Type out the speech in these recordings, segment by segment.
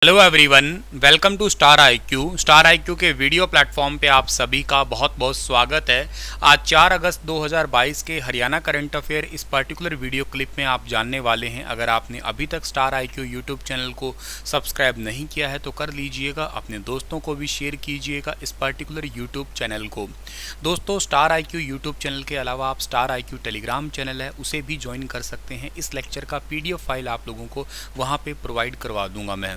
Hello everyone, welcome to star IQ. Star IQ के video platform पे आप सभी का बहुत बहुत स्वागत है। आज 4 अगस्त 2022 के हरियाणा करंट अफेयर इस पर्टिकुलर वीडियो क्लिप में आप जानने वाले हैं। अगर आपने अभी तक स्टार आईक्यू यूट्यूब चैनल को सब्सक्राइब नहीं किया है तो कर लीजिएगा, अपने दोस्तों को भी शेयर कीजिएगा इस पर्टिकुलर यूट्यूब चैनल को। दोस्तों, स्टार आईक्यू यूट्यूब चैनल के अलावा आप स्टार आईक्यू टेलीग्राम चैनल है उसे भी ज्वाइन कर सकते हैं। इस लेक्चर का PDF फाइल आप लोगों को वहाँ पर प्रोवाइड करवा दूंगा मैं।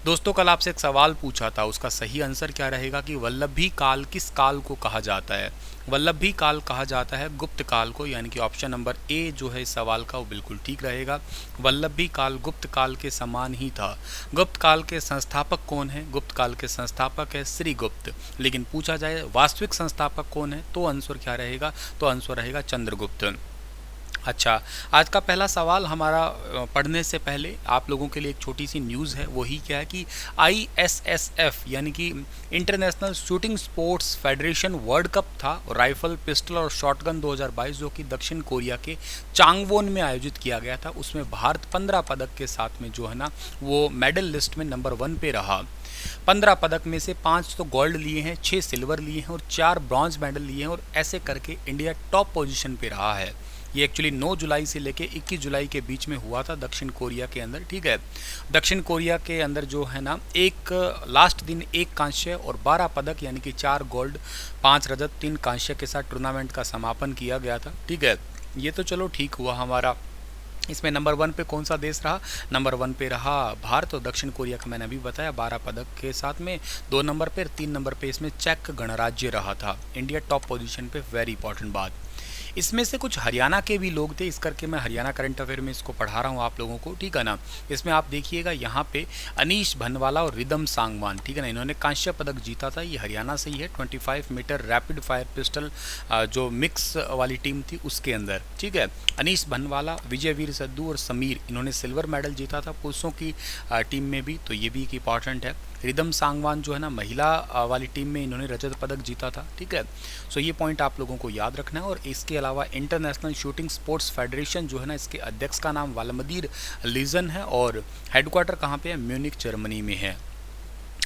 दोस्तों, कल आपसे एक सवाल पूछा था, उसका सही आंसर क्या रहेगा कि वल्लभी काल किस काल को कहा जाता है। वल्लभी काल कहा जाता है गुप्त काल को, यानी कि ऑप्शन नंबर ए जो है इस सवाल का वो बिल्कुल ठीक रहेगा। वल्लभी काल गुप्त काल के समान ही था। गुप्त काल के संस्थापक कौन है? गुप्त काल के संस्थापक है श्री गुप्त। लेकिन पूछा जाए वास्तविक संस्थापक कौन है तो आंसर क्या रहेगा? तो आंसर रहेगा चंद्रगुप्त। अच्छा, आज का पहला सवाल हमारा पढ़ने से पहले आप लोगों के लिए एक छोटी सी न्यूज़ है। वही क्या है कि ISSF यानी कि international shooting sports federation world cup था राइफल, पिस्टल और शॉटगन 2022 जो कि दक्षिण कोरिया के चांगवोन में आयोजित किया गया था। उसमें भारत 15 पदक के साथ में जो है ना वो मेडल लिस्ट में नंबर 1 पे रहा। 15 पदक में से 5 तो गोल्ड लिए हैं, 6 सिल्वर लिए हैं और 4 ब्रॉन्ज मेडल लिए हैं और ऐसे करके इंडिया टॉप पोजीशन पे रहा है। ये एक्चुअली 9 जुलाई से लेके 21 जुलाई के बीच में हुआ था दक्षिण कोरिया के अंदर। ठीक है, दक्षिण कोरिया के अंदर जो है ना एक लास्ट दिन 1 कांस्य और 12 पदक यानी कि 4 गोल्ड, 5 रजत, 3 कांस्य के साथ टूर्नामेंट का समापन किया गया था। ठीक है, ये तो चलो ठीक हुआ हमारा। इसमें नंबर 1 पे कौन सा देश रहा? नंबर 1 पे रहा भारत और दक्षिण कोरिया का मैंने अभी बताया 12 पदक के साथ में। 2 नंबर पे, 3 नंबर पे इसमें चेक गणराज्य रहा था। इंडिया टॉप पोजीशन पे, वेरी इंपॉर्टेंट बात। इसमें से कुछ हरियाणा के भी लोग थे, इस करके मैं हरियाणा करंट अफेयर में इसको पढ़ा रहा हूँ आप लोगों को। ठीक है ना, इसमें आप देखिएगा यहाँ पे अनीश भनवाला और रिदम सांगवान, ठीक है ना, इन्होंने कांस्य पदक जीता था। ये हरियाणा से ही है। 25 मीटर रैपिड फायर पिस्टल जो मिक्स वाली टीम थी उसके अंदर। ठीक है, अनीश भनवाला, विजयवीर सद्दू और समीर इन्होंने सिल्वर मेडल जीता था पुरुषों की टीम में भी, तो ये भी एक इंपॉर्टेंट है। रिदम सांगवान जो है ना महिला वाली टीम में इन्होंने रजत पदक जीता था। ठीक है, सो ये पॉइंट आप लोगों को याद रखना है। और इसके अलावा इंटरनेशनल शूटिंग स्पोर्ट्स फेडरेशन जो है ना इसके अध्यक्ष का नाम वालमदीर लीजन है और हेडक्वार्टर कहाँ पे है? म्यूनिक जर्मनी में है।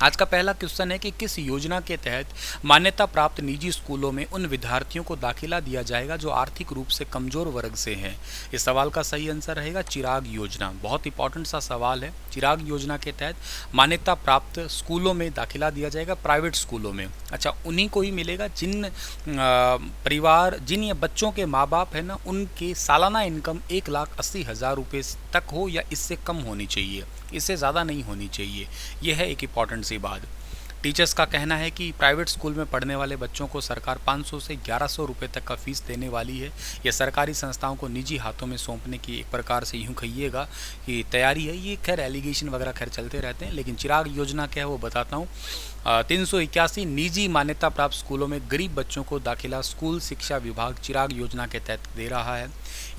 आज का पहला क्वेश्चन है कि किस योजना के तहत मान्यता प्राप्त निजी स्कूलों में उन विद्यार्थियों को दाखिला दिया जाएगा जो आर्थिक रूप से कमजोर वर्ग से हैं? इस सवाल का सही आंसर रहेगा चिराग योजना। बहुत इंपॉर्टेंट सा सवाल है। चिराग योजना के तहत मान्यता प्राप्त स्कूलों में दाखिला दिया जाएगा, प्राइवेट स्कूलों में। अच्छा, उन्हीं को ही मिलेगा जिन परिवार, जिन ये बच्चों के माँ बाप है ना उनके सालाना इनकम 1,80,000 रुपये तक हो या इससे कम होनी चाहिए, इससे ज़्यादा नहीं होनी चाहिए। यह है एक इंपॉर्टेंट सी बात। टीचर्स का कहना है कि प्राइवेट स्कूल में पढ़ने वाले बच्चों को सरकार 500 से 1100 रुपये तक का फीस देने वाली है। यह सरकारी संस्थाओं को निजी हाथों में सौंपने की एक प्रकार से यूँ कहिएगा कि तैयारी है। ये खैर एलिगेशन वगैरह खैर चलते रहते हैं, लेकिन चिराग योजना क्या है वो बताता हूँ। 381 निजी मान्यता प्राप्त स्कूलों में गरीब बच्चों को दाखिला स्कूल शिक्षा विभाग चिराग योजना के तहत दे रहा है।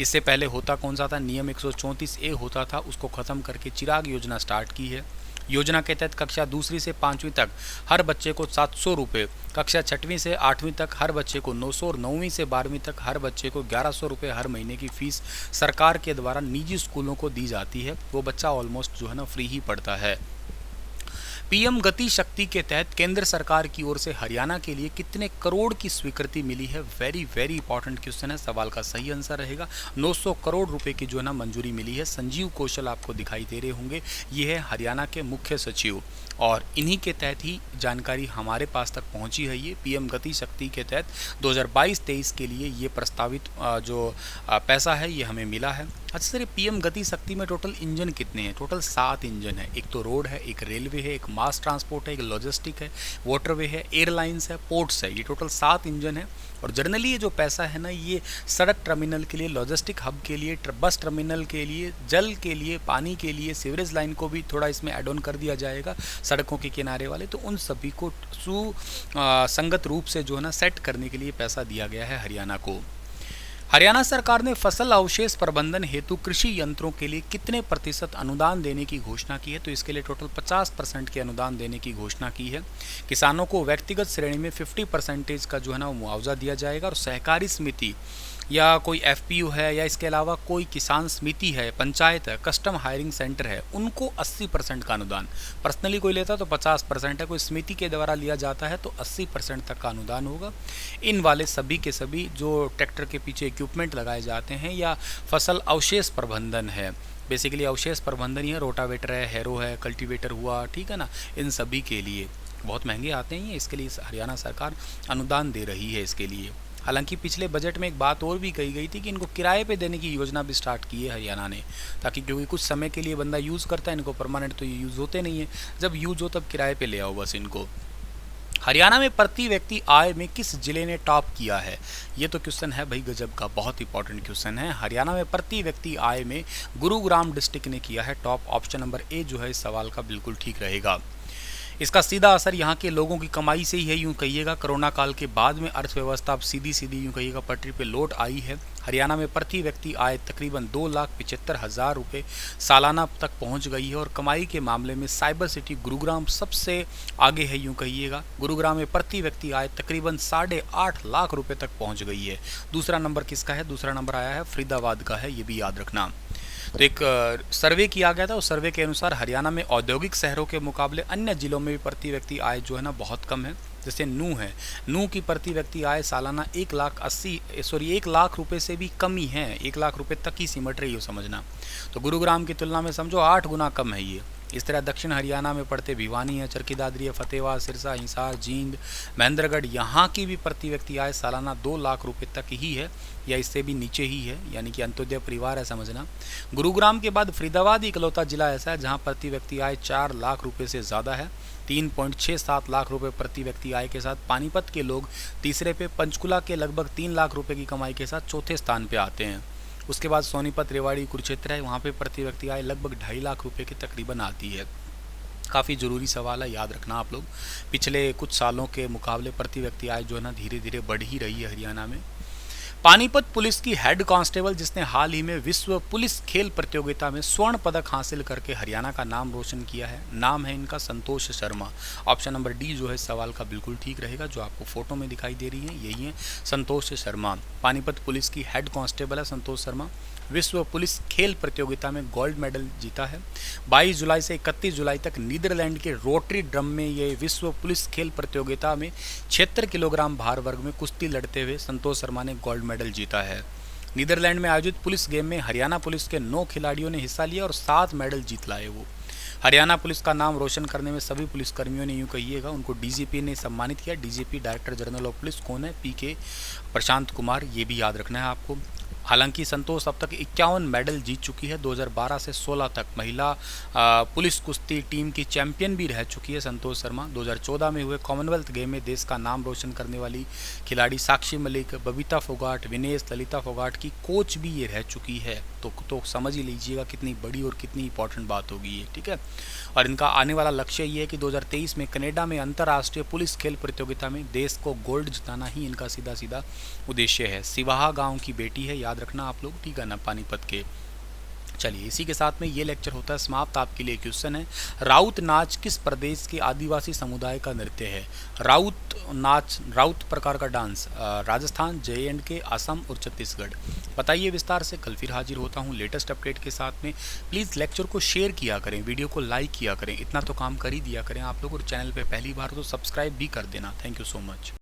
इससे पहले होता कौन सा था? नियम 134A होता था, उसको ख़त्म करके चिराग योजना स्टार्ट की है। योजना के तहत कक्षा 2री से 5वीं तक हर बच्चे को 700 रुपये, कक्षा 6वीं से 8वीं तक हर बच्चे को 900 और 9वीं से 12वीं तक हर बच्चे को 1100 रुपये हर महीने की फ़ीस सरकार के द्वारा निजी स्कूलों को दी जाती है। वो बच्चा ऑलमोस्ट जो है ना फ्री ही पढ़ता है। PM गति शक्ति के तहत केंद्र सरकार की ओर से हरियाणा के लिए कितने करोड़ की स्वीकृति मिली है? वेरी वेरी इंपॉर्टेंट क्वेश्चन है। सवाल का सही आंसर रहेगा 900 करोड़ रुपए की जो है ना मंजूरी मिली है। संजीव कौशल आपको दिखाई दे रहे होंगे, ये है हरियाणा के मुख्य सचिव और इन्हीं के तहत ही जानकारी हमारे पास तक पहुंची है। ये PM गति शक्ति के तहत 2022-23 के लिए ये प्रस्तावित जो पैसा है ये हमें मिला है। अच्छा सर, PM गति शक्ति में टोटल इंजन कितने हैं? टोटल 7 इंजन है। एक तो रोड है, एक रेलवे है, एक मास ट्रांसपोर्ट है, एक लॉजिस्टिक है, वाटरवे है, एयरलाइंस है, पोर्ट्स है। ये टोटल 7 इंजन है। और जनरली ये जो पैसा है ना ये सड़क टर्मिनल के लिए, लॉजिस्टिक हब के लिए, बस टर्मिनल के लिए, जल के लिए, पानी के लिए, सीवरेज लाइन को भी थोड़ा इसमें ऐड ऑन कर दिया जाएगा, सड़कों के किनारे वाले, तो उन सभी को सुसंगत रूप से जो है ना सेट करने के लिए पैसा दिया गया है हरियाणा को। हरियाणा सरकार ने फसल अवशेष प्रबंधन हेतु कृषि यंत्रों के लिए कितने प्रतिशत अनुदान देने की घोषणा की है? तो इसके लिए टोटल 50% के अनुदान देने की घोषणा की है। किसानों को व्यक्तिगत श्रेणी में 50% का जो है ना वो मुआवजा दिया जाएगा और सहकारी समिति या कोई एफपीयू है या इसके अलावा कोई किसान समिति है, पंचायत है, कस्टम हायरिंग सेंटर है, उनको 80% का अनुदान। पर्सनली कोई लेता तो 50% है, कोई समिति के द्वारा लिया जाता है तो 80% तक का अनुदान होगा। इन वाले सभी के सभी जो ट्रैक्टर के पीछे इक्विपमेंट लगाए जाते हैं या फसल अवशेष प्रबंधन है, बेसिकली अवशेष प्रबंधन ही है, रोटावेटर है, हैरो है, कल्टीवेटर हुआ, ठीक है ना, इन सभी के लिए बहुत महंगे आते हैं, इसके लिए हरियाणा सरकार अनुदान दे रही है इसके लिए। हालांकि पिछले बजट में एक बात और भी कही गई थी कि इनको किराए पे देने की योजना भी स्टार्ट की है हरियाणा ने, ताकि क्योंकि कुछ समय के लिए बंदा यूज़ करता है इनको, परमानेंट तो ये यूज़ होते नहीं है, जब यूज़ हो तब किराए पे ले आओ बस इनको। हरियाणा में प्रति व्यक्ति आय में किस जिले ने टॉप किया है? ये तो क्वेश्चन है भाई गजब का, बहुत इंपॉर्टेंट क्वेश्चन है। हरियाणा में प्रति व्यक्ति आय में गुरुग्राम डिस्ट्रिक्ट ने किया है टॉप। ऑप्शन नंबर ए जो है इस सवाल का बिल्कुल ठीक रहेगा। इसका सीधा असर यहाँ के लोगों की कमाई से ही है, यूँ कहिएगा। कोरोना काल के बाद में अर्थव्यवस्था अब सीधी यूँ कहिएगा पटरी पे लौट आई है। हरियाणा में प्रति व्यक्ति आय तकरीबन 2,75,000 रुपये सालाना तक पहुँच गई है और कमाई के मामले में साइबर सिटी गुरुग्राम सबसे आगे है, यूँ कहिएगा। गुरुग्राम में प्रति व्यक्ति आय तकरीबन 8.5 लाख रुपये तक पहुँच गई है। दूसरा नंबर किसका है? दूसरा नंबर आया है फरीदाबाद का है, ये भी याद रखना। तो एक सर्वे किया गया था, उस सर्वे के अनुसार हरियाणा में औद्योगिक शहरों के मुकाबले अन्य जिलों में भी प्रति व्यक्ति आय जो है ना बहुत कम है। जैसे नू है, नू की प्रति व्यक्ति आय सालाना 1 लाख रुपए से भी कम ही है, 1 लाख रुपए तक ही सिमट रही हो, समझना। तो गुरुग्राम की तुलना में समझो 8 गुना कम है ये। इस तरह दक्षिण हरियाणा में पड़ते भिवानी है, चरखी दादरी है, फतेहबाद, सिरसा, हिसार, जींद, महेंद्रगढ़, यहाँ की भी प्रति व्यक्ति आय सालाना 2 लाख रुपए तक ही है या इससे भी नीचे ही है, यानी कि अंत्योदय परिवार है, समझना। गुरुग्राम के बाद फरीदाबाद इकलौता जिला ऐसा है जहाँ प्रति व्यक्ति आय 4 लाख रुपये से ज़्यादा है। 3.67 लाख रुपए प्रति व्यक्ति आय के साथ पानीपत के लोग तीसरे पे, पंचकुला के लगभग 3 लाख रुपए की कमाई के साथ चौथे स्थान पे आते हैं। उसके बाद सोनीपत, रेवाड़ी, कुरुक्षेत्र है, वहाँ पे प्रति व्यक्ति आय लगभग 2.5 लाख रुपए की तकरीबन आती है। काफ़ी ज़रूरी सवाल है, याद रखना आप लोग। पिछले कुछ सालों के मुकाबले प्रति व्यक्ति आय जो है ना धीरे धीरे बढ़ ही रही है हरियाणा में। पानीपत पुलिस की हेड कांस्टेबल जिसने हाल ही में विश्व पुलिस खेल प्रतियोगिता में स्वर्ण पदक हासिल करके हरियाणा का नाम रोशन किया है, नाम है इनका Santosh Sharma. Option number D जो है इस सवाल का बिल्कुल ठीक रहेगा, जो आपको फोटो में दिखाई दे रही है यही है संतोष शर्मा। पानीपत पुलिस की हेड कांस्टेबल है संतोष शर्मा। विश्व पुलिस खेल प्रतियोगिता में गोल्ड मेडल जीता है। 22 जुलाई से 31 जुलाई तक नीदरलैंड के रोटरडम में ये विश्व पुलिस खेल प्रतियोगिता में 76 किलोग्राम भार वर्ग में कुश्ती लड़ते हुए संतोष शर्मा ने गोल्ड मेडल जीता है। नीदरलैंड में आयोजित पुलिस गेम में हरियाणा पुलिस के 9 खिलाड़ियों ने हिस्सा लिया और 7 मेडल जीत लाए। वो हरियाणा पुलिस का नाम रोशन करने में सभी पुलिसकर्मियों ने, यूँ कहिएगा, उनको डीजीपी ने सम्मानित किया। DGP director general of police कौन है? पीके प्रशांत कुमार, ये भी याद रखना है आपको। हालांकि संतोष अब तक 51 मेडल जीत चुकी है। 2012 से 16 तक महिला पुलिस कुश्ती टीम की चैंपियन भी रह चुकी है संतोष शर्मा। 2014 में हुए कॉमनवेल्थ गेम में देश का नाम रोशन करने वाली खिलाड़ी साक्षी मलिक, बबीता फोगाट, विनेश, ललिता फोगाट की कोच भी ये रह चुकी है। तो समझ ही लीजिएगा कितनी बड़ी और कितनी इंपॉर्टेंट बात होगी ये, ठीक है। और इनका आने वाला लक्ष्य ये है कि 2023 में कनाडा में अंतर्राष्ट्रीय पुलिस खेल प्रतियोगिता में देश को गोल्ड जिताना ही इनका सीधा उद्देश्य है। सिवाहा गाँव की बेटी है, याद रखना आप लोग, ठीक है ना, पानीपत के। चलिए इसी के साथ में ये लेक्चर होता है समाप्त। आपके लिए क्वेश्चन है, राउत नाच किस प्रदेश के आदिवासी समुदाय का नृत्य है? राउत नाच, राउत प्रकार का डांस राजस्थान, JNK, असम और छत्तीसगढ़। बताइए विस्तार से। कल फिर हाजिर होता हूँ लेटेस्ट अपडेट के साथ में। प्लीज़ लेक्चर को शेयर किया करें, वीडियो को लाइक किया करें, इतना तो काम कर ही दिया करें आप लोग। और चैनल पर पहली बार तो सब्सक्राइब भी कर देना। Thank you so much.